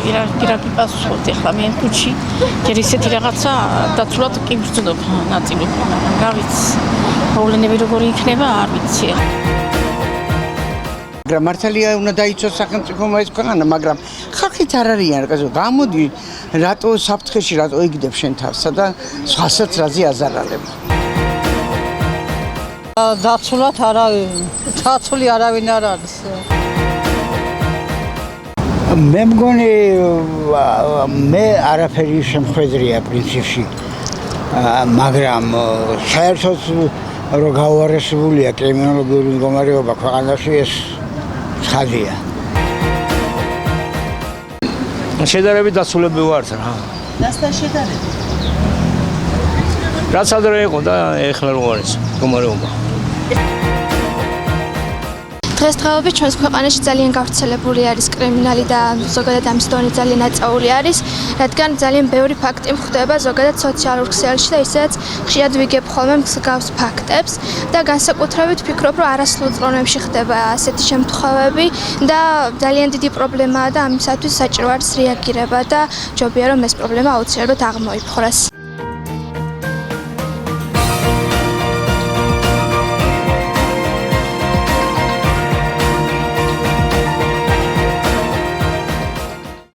პირადი პასუხობთ ახლა მე თუჩი ჯერ ისეთი რაღაცა დაცულად კი ვწდობ ნაწილობ რა ვიცი მოვლენები როგორი იქნება არ ვიცი მართალია უნდა დაიცვას სახელმწიფომა ეს ქვეყანა მაგრამ ხალხით არ არიან გამოდი რატო საფრთხეში რატო იგდებ შენ თავსა და სხვასაც რაზე აზარალებ დაცულად დაცული არავინ არ არის მე მგონი მე არაფერი შემხედრია პრინციპში მაგრამ საერთოდ რო გავარესებულია კრიმინოლოგიური მდგომარეობა ქვეყანაში ეს ხალია შედარებით დასულები ვართ რა დასთან შედარებით რაც ადრე იყო და ეხლა რო არის მდგომარეობა დღესდღეობით ჩვენს ქვეყანაში ძალიან გავრცელებული არის კრიმინალი და ზოგადად ამის დონე ძალიან აწეული არის, რადგან ძალიან ბევრი ფაქტი ხდება ზოგადად სოციალურ ქსელში და ისედაც ხშირად ვიგებ ხოლმე მსგავს ფაქტებს და განსაკუთრებით ვფიქრობ, რომ არასრულ წლებში ხდება ასეთი შემთხვევები და ძალიან დიდი პრობლემაა და ამისათვის საჭირო არის რეაგირება და ჯობია რომ ეს პრობლემა აუცილებლად აღმოიფხვრას.